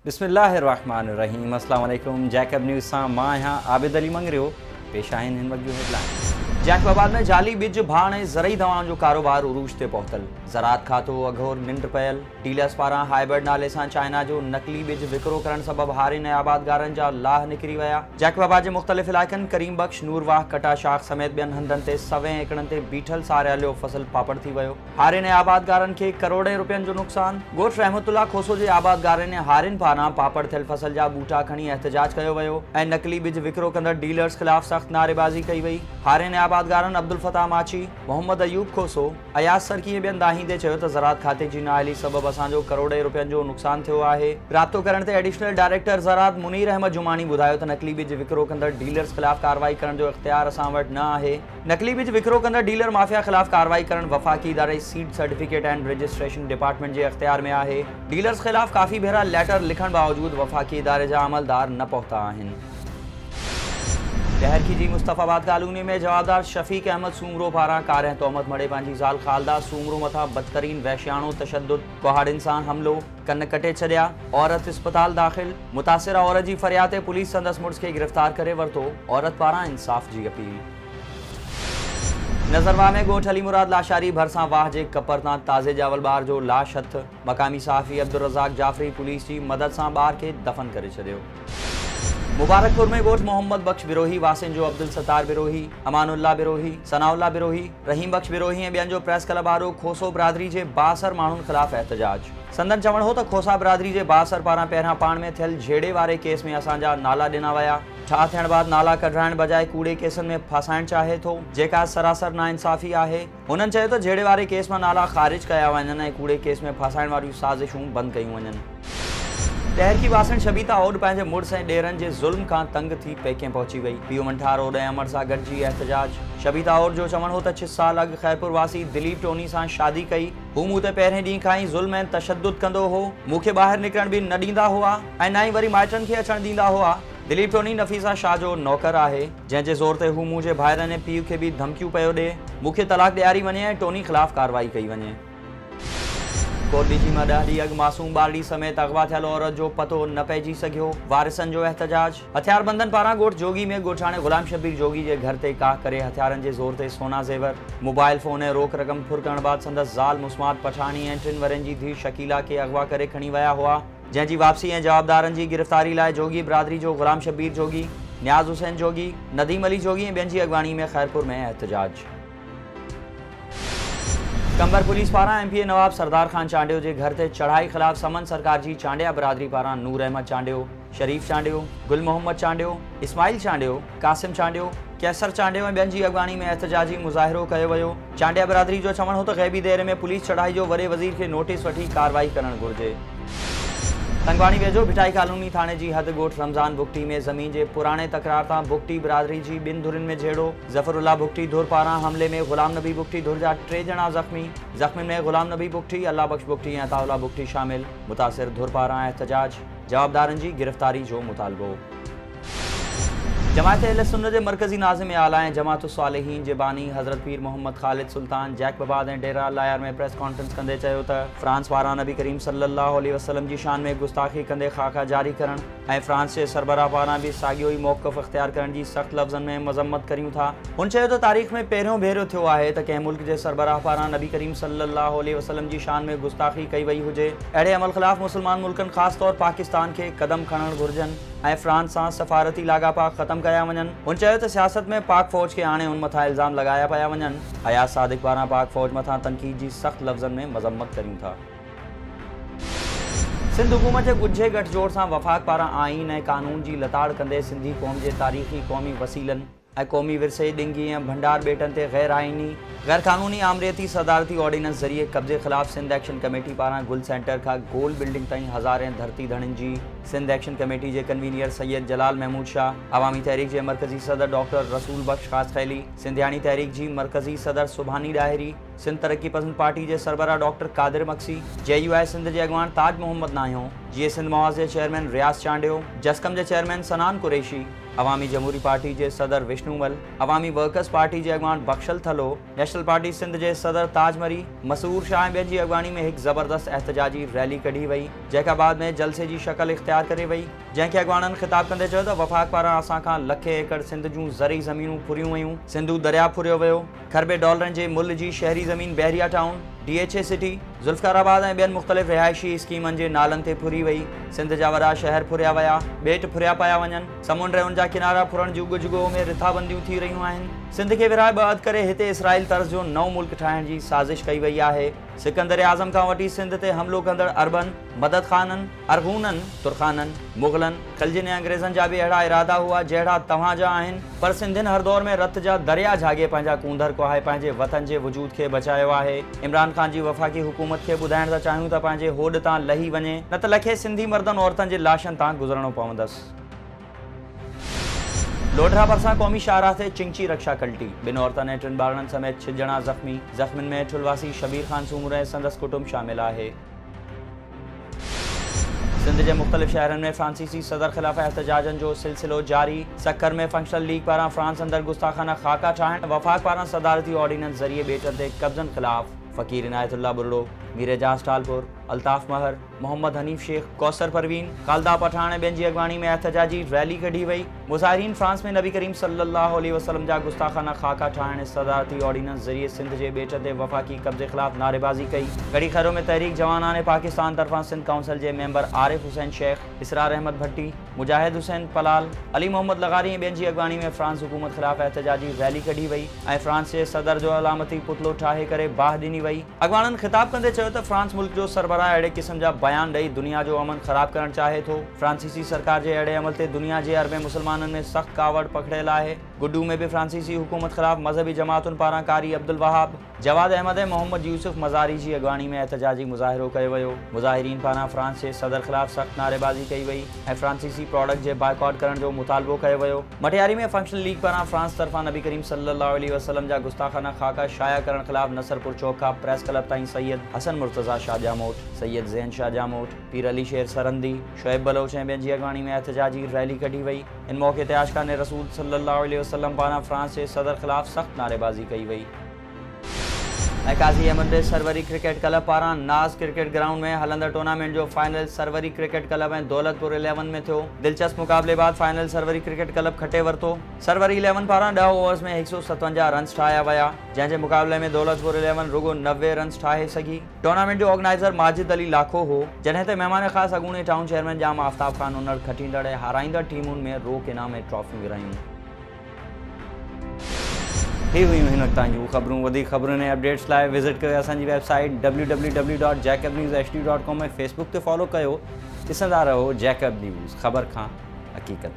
बिस्मिल्लाहिर्रहमानिर्रहीम। अस्सलाम वालेकुम। जैकब न्यूज़ सां मां आहियां आबिद अली मंगरियो। पेश आहिनि हिन वक्त जूं हेडलाइंस। जैकबाबाद में जाली बिज भाण ऐं ज़रई दवाउनि जो कारोबार उरूज ते पहुतल। ज़रात खातो अघोर निंड पयल। डीलर्स पारां हाइब्रिड नाले सां चाइना जो नकली बिज विकिरो करण सबबि हारिन ऐं आबादगारनि जा लाह निकिरी विया। जैकबाबाद जे मुख़्तलिफ़ इलाइक़नि करीम बख्श, नूरवाह, कटा शाख समेत ॿियनि हंधनि ते 100 एकड़नि ते बीठल सारियालियो फसल पापड़ थी वियो। हारिन ऐं आबादगारनि खे करोड़े रुपयनि जो नुक़सान। ॻोठ रहमतुल्ला खोसो जे आबादगारनि ऐं हारिन पारां पापड़ थियल फसल जा बूटा खणी एहतजाज कयो वियो ऐं नकली बिज विकिरो कंदड़ डीलर्स ख़िलाफ़ सख़्त नारेबाज़ी कई वई। हारिन ऐं आबादगारनि अब्दुल फताह माची, मोहम्मद अयूब खोसो, अयाज सरकी ऐं ॿियनि दाहींदे चयो त ज़रात खाते जी नाअहली सबबि असांजो करोड़े रुपयनि जो नुक़सान थियो आहे। राब्तो करण ते एडिशनल डायरेक्टर ज़रात मुनीर अहमद जुमानी ॿुधायो त नकली बिज विकिरो कंदड़ डीलर्स ख़िलाफ़ कार्रवाई करण जो इख्तियार असां वटि न आहे। नकली बिज विकिरो कंदड़ डीलर माफ़िया ख़िलाफ़ कार्रवाई करण वफ़ाक़ी इदारे seed certificate and registration department जे इख्तियार में आहे। डीलर्स ख़िलाफ़ काफ़ी भेरा लेटर लिखण बावजूद वफ़ाक़ी इदारे जा अमलदार न पहुता आहिनि। शहर की जी मुस्तफ़ाबाद कॉलोनी में जवाबदार शफ़ीक अहमद सूमरो पारां कार तोहमत मड़े पंहिंजी ज़ाल ख़ालदा सूमरो मथा बदतरीन वहशियाणो तशद्दुद कुहाड़िन सां हमलो, कन कटे छॾिया। औरत अस्पताल दाख़िल। मुतासिरा औरत जी फ़रियाद ते पुलिस संदसि मुड़िस खे गिरफ़्तार करे वरितो। औरत पारां इंसाफ़ जी अपील। नज़रवाह में ॻोठ अली मुराद लाशारी भरिसां वाह जे कपर तां ताज़े ॼावल ॿार जो लाश हथ। मक़ामी सहाफ़ी अब्दुल रज़ाक जाफ़री पुलिस जी मदद सां ॿार खे दफ़न करे छॾियो। मुबारकपुर में ॻोठ मोहम्मद बख्श बिरोही वासिन जो अब्दुल सत्तार बिरोही, अमानुल्ला बिरोही, सनाउल्ला बिरोही, रहीम बख्श बिरोही ऐं ॿियनि जो प्रेस क्लब आरो खोसो बिरादरी जे बासर माण्हुनि ख़िलाफ़ एहतजाज। संदन चवण हो त खोसा बिरादरी जे बासर पारां पहिरियां पाण में थियल झेड़े वारे केस में असांजा नाला ॾिना विया। ठा थियण बाद नाला कढाइण बजाए कूड़े केसनि में फासाइण चाहे थो, जेका सरासर नाइंसाफ़ी आहे। हुननि चयो त झेड़े वारे केस मां नाला ख़ारिज कया वञनि ऐं कूड़े केस में फासाइण वारियूं साज़िशूं बंदि कयूं वञनि। शहर की वासण शबीता ओड पंहिंजे मुड़िस ऐं ॾेरनि जे ज़ुल्म खां तंग थी पेके पहुची वई। पीओ मंठार ओड ऐं अमर सां गॾिजी एहतजाज। शबीता ओड जो चवण हो त 6 साल अॻु ख़ैरपुर वासी दिलीप टोनी सां शादी कई। हू मूं ते पहिरें ॾींहं खां ई ज़ुल्म ऐं तशद्दुद कंदो हो। मूंखे ॿाहिरि निकिरण बि न ॾींदा हुआ ऐं न ई वरी माइटनि खे अचणु ॾींदा हुआ। दिलीप टोनी नफ़ीसा शाह जो नौकर आहे, जंहिंजे ज़ोर ते हू मुंहिंजे भाइरनि ऐं पीउ खे बि धमकियूं पियो ॾिए। मूंखे तलाक ॾियारी वञे ऐं टोनी ख़िलाफ़ कार्रवाई कई वञे। कोटडीजी मां 10 ॾींहं अॻु मासूम ॿारड़ी समेत अगवा थियल औरत जो पतो न पइजी सघियो। वारिसनि जो एहतजाज। हथियारबंदनि पारां ॻोठ जोगी में ॻोठाणे ग़ुलाम शबीर जोगी जे घर ते काह करे हथियारनि जे ज़ोर ते सोना ज़ेवर, मोबाइल फ़ोन ऐं रोक रक़म फुर करण बाद संदसि ज़ाल मुस्मात पठाणी ऐं 3 वरनि जी धीउ शकीला खे अगवा करे खणी विया हुआ, जंहिंजी वापसी ऐं जवाबदारनि जी गिरफ़्तारी लाइ जोगी बिरादरी जो ग़ुलाम शबीर जोगी, न्याज़ हुसैन जोगी, नदीम अली जोगी ऐं ॿियनि जी अॻवानी में ख़ैरपुर में एहतजाज। कंबर पुलिस पारां एमपीए नवाब सरदार खान चांडियो जे घर ते चढ़ाई ख़िलाफ़ समन सरकार जी चांडिया बिरादरी पारां नूर अहमद चांडियो, शरीफ चांडियो, गुल मोहम्मद चांडियो, इस्माइल चांडियो, कासिम चांडियो, कैसर चांडियो ऐं ॿियनि जी अॻवानी में एहतजाजी मुज़ाहिरो कयो वियो। चांडिया बिरादरी जो चवण हो त ग़ैबी देर में पुलिस चढ़ाई जो वॾे वज़ीर खे नोटिस वठी कार्रवाई करणु घुरिजे। तंगवाणी वेझो भिटाई कॉलोनी थाणे जी हद ॻोठ रमज़ान बुगटी में ज़मीन जे पुराणे तकरार तां बुगटी बिरादरी जी 2 धुरियुनि में झेड़ो। ज़फ़रुल्ला बुगटी धुर पारां हमले में ग़ुलाम नबी बुगटी धुर जा 3 ॼणा ज़ख़्मी। ज़ख़्मियुनि में ग़ुलाम नबी बुगटी, अल्लाह बख्श बुगटी ऐं अताउल्ला बुगटी शामिल। मुतासिर धुर पारां एहतजाज। जवाबदारनि जी गिरफ़्तारी जो मुतालबो। जमायत अहले सुन्नत जे मरकज़ी नाज़िम आला ऐं जमात सालिहीन जे बानी हज़रत पीर मोहम्मद ख़ालिद सुल्तान जैकबाबाद ऐं डेरा लायर में प्रेस कॉन्फ्रेंस कंदे चयो त फ्रांस पारां नबी करीम सल्लल्लाहु अलैहि वसल्लम जी शान में गुस्ताखी कंदे ख़ाका जारी करण ऐं फ्रांस जे सरबराह पारां बि साॻियो ई मौक़िफ़ इख़्तियार करण जी सख़्त लफ़्ज़नि में मज़म्मत करियूं था। हुन चयो त तारीख़ में पहिरियों भेरो थियो आहे त कंहिं मुल्क जे सरबराह पारां नबी करीम सल्लल्लाहु अलैहि वसल्लम जी शान में गुस्ताखी कई वई हुजे। अहिड़े अमल ख़िलाफ़ मुस्लमान मुल्कनि ख़ासि तौर पाकिस्तान खे क़दम खणणु घुरिजनि ऐं फ्रांस सां सफ़ारती लाॻापा ख़तमु कया वञनि। हुन चयो त सियासत में पाक फ़ौज खे हाणे हुन मथां इल्ज़ाम लॻाया पिया वञनि। अयाज़ सादिक़ पारां पाक फ़ौज मथां तनक़ीद जी सख़्त लफ़्ज़नि में मज़म्मत करियूं था। सिंध हुकूमत जे ॻुझे गठजोड़ सां वफ़ाक़ पारां आईन ऐं कानून जी लताड़ कंदे सिंधी क़ौम जे तारीख़ी क़ौमी वसीलनि ऐं क़ौमी विरसे ॾिंगी ऐं भंडार ॿेटनि ते ग़ैर आइनी गैर क़ानूनी आमरियती सदारती ऑर्डिनेंस ज़रिए कब्ज़े ख़िलाफ़ सिंध एक्शन कमेटी पारां गुल सेंटर खां गोल बिल्डिंग ताईं हज़ारें धरती धड़नि जी। सिंध एक्शन कमेटी के कन्वीनियर सैयद जलाल महमूद शाह, अवामी तहरीक के मरकज़ी सदर डॉक्टर रसूल बख्श ख़ास खैली, सिंधियाणी तहरीक की मरकज़ी सदर सुभानी डाहिरी, सिंध तरक्की पसंद पार्टी के सरबराह डॉक्टर कादिर मक्सी, JUI सिंध के अगवान ताज मोहम्मद नाहियो, GA सिंध मवाज़ के चेयरमैन रियाज चांडियो, जसकम के चेयरमैन सनान कुरैशी, अवामी जमहूरी पार्टी के सदर विष्णुमल, अवामी वर्कर्स पार्टी के अगवान बख्शल थलो, नेशनल पार्टी सिंध के सदर ताज मरी, मसूर शाह बेन की अगवानी में एक ज़बरदस्त एहतजाजी रैली कढ़ी वई, जैका बाद में जलसे की शक्ल इख्तियार करे वई, जैके अगवानन खिताब कंदे चयो त वफ़ाक पारां असां खां लखे एकड़ सिंध जूं ज़रई ज़मीनूं फुरियूं वयूं, सिंधु दरिया फुरियो वियो, खरबे डॉलरनि जे मुल्क जी शहरी ज़मीन बहरिया टाउन, DHA सिटी, ज़ुल्फ़िकाराबाद ऐं ॿियनि मुख़्तलिफ़ रिहाइशी स्कीमनि जे नालनि ते फुरी वई, सिंध जा वॾा शहर फुरिया विया, ॿेट फुरिया पिया वञनि, समुंड ऐं उन जा किनारा फुरण जी उॻ में रिथाबंदियूं थी रहियूं आहिनि। सिंध खे विरहाए ॿ करे हिते इसराइल तर्ज़ जो नओं मुल्क ठाहिण जी साज़िश कई वई आहे। सिकंदर आज़म खां वठी सिंध ते हमलो कंदड़ अरबन, मदद ख़ाननि, अरगूननि, तुर्खाननि, मुग़लनि, खिलजिन ऐं अंग्रेज़नि जा भी अहिड़ा इरादा हुआ जहिड़ा तव्हां जा आहिनि, पर सिंधियुनि हर दौर में रत जा दरिया झागे पंहिंजा कूंदर कोहाए पंहिंजे वतन जे वजूद खे बचायो आहे। इमरान ख़ान जी वफ़ाक़ी हुकूमत खे ॿुधाइण था चाहियूं त पंहिंजे होॾ तां लही वञे, न त लखे सिंधी मर्दनि औरतनि जे लाशनि तां गुज़रणो पवंदसि। लोढरा भरसां क़ौमी शाहराह ते चिंची रक्षा कल्टी, 2 औरतनि ऐं 3 ॿारनि समेत 6 ॼणा ज़ख़्मी, ज़ख़्मियुनि में ठुलवासी शबीर ख़ान सूमर ऐं संदसि कुटुंब शामिल आहे। सिंध के मुख़्तलिफ़ शहरनि में फ्रांसीसी सदर ख़िलाफ़ एहतजाजनि जो सिलसिलो जारी, सक्कर में फंक्शनल लीग पारां फ्रांस अंदर गुस्ताखाना खाका ठाहिण, वफ़ाक़ पारां सदारती ऑर्डिनेंस ज़रिए ॿेटनि ते कब्ज़नि ख़िलाफ़ फ़कीर इनायतुल्लाह बुरड़ो, मीर एजाज़ टालपुर, अल्ताफ़ महर, मोहम्मद हनीफ़ शेख, कौसर परवीन, खालदा पठान ऐं ॿियनि जी अॻवानी में एहतजाजी रैली कढी वई। मुज़ाहिरीन फ्रांस में नबी करीम सल्लल्लाहु अलैहि वसल्लम जा गुस्ताखाना खाका ठाहिण सदारती ऑर्डिनेंस ज़रिए सिंध जे ॿेट ते वफ़ाक़ी कब्ज़े ख़िलाफ़ नारेबाज़ी कई। कड़ी खैरो में तहरीक जवानान पाकिस्तान तरफ़ां सिंध काउंसिल के मेंबर आरिफ हुसैन शेख, इसरार अहमद भट्टी, मुजाहिद हुसैन पलाल, अली मोहम्मद लगारी ऐं ॿियनि जी अॻवानी में फ्रांस हुकूमत ख़िलाफ़ एहतजाजी रैली कढी वई ऐं फ्रांस जे सदर जो अलामती पुतलो ठाहे करे बाह ॾिनी वई। अॻवाननि ख़िताब कंदे चयो त फ्रांस मुल्क जो सरबराह अहिड़े क़िस्म जा बयान ॾेई दुनिया जो अमन ख़राब करणु चाहे थो। फ्रांसीसी सरकार जे अहिड़े अमल ते दुनिया जे अरबे मुसलमाननि में सख़्त कावड़ पकड़ियल आहे। गुड्डू में भी फ्रांसीसी हुकूमत ख़िलाफ़ मज़हबी जमातुनि पारां कारी अब्दुल वहाब, जवाद अहमद ऐं मोहम्मद यूसुफ मज़ारी जी अॻवानी में एहतजाजी मुज़ाहिरो कयो वियो। मुज़ाहिरीन पारां फ्रांस जे सदर ख़िलाफ़ सख़्त नारेबाज़ी कई वई ऐं फ्रांसीसी प्रोडक्ट जे बाइकॉट करण जो मुतालबो कयो वियो। मटियारी में फंक्शनल लीग पारां फ्रांस तरफ़ां नबी करीम सल्लल्लाहु अलैहि वसल्लम जा गुस्ताखाना खाका शाया करण ख़िलाफ़ नसरपुर चौक खां प्रेस क्लब ताईं सैयद हसन मुर्तज़ा शाह जामोट, सैयद ज़ैन शाह जामोट, पीर अली शेर सरंदी, शोएब बलोच ऐं ॿियनि जी अॻवानी में एहतजाजी रैली कढी वई। इन मौक़े ते आशिक़ान रसूल सल्लल्लाहु अलैहि वसल्लम पारां फ्रांस जे सदर ख़िलाफ़ सख़्त नारेबाज़ी कई वई। काज़ी अहमद सरवरी क्रिकेट क्लब पारां नाज़ क्रिकेट ग्राउंड में हलंदड़ टूर्नामेंट जो फाइनल सरवरी क्रिकेट क्लब ऐं दौलतपुर 11 में थियो। दिलचस्प मुक़ाबले बाद फाइनल सरवरी क्रिकेट क्लब खटे वरितो। सरवरी 11 पारां 10 ओवर्स में 157 रन्स ठाहिया विया, जंहिंजे मुक़ाबले में दौलतपुर 11 रुगो 90 रन्स ठाहे सघी। टूर्नामेंट जो ऑर्गेनाइज़र माजिद अली लाखो हो, जंहिं ते महिमान ख़ासि अॻूणे टाउन चेयरमैन जाम आफ्ताब ख़ान उनड़ खटींदड़ ऐं हाराईंदड़ टीमुनि में रोक इनाम ऐं ट्रॉफियूं विरहायूं। ही हुयूं हिन वक़्त जूं ख़बरूं। वधीक ख़बरुनि ऐं अपडेट्स लाइ विज़िट कयो असांजी वेबसाइट www.jacobnewshd.com ऐं फेसबुक ते फॉलो कयो। ॾिसंदा रहो जैकब न्यूज़, ख़बर खां हक़ीक़त।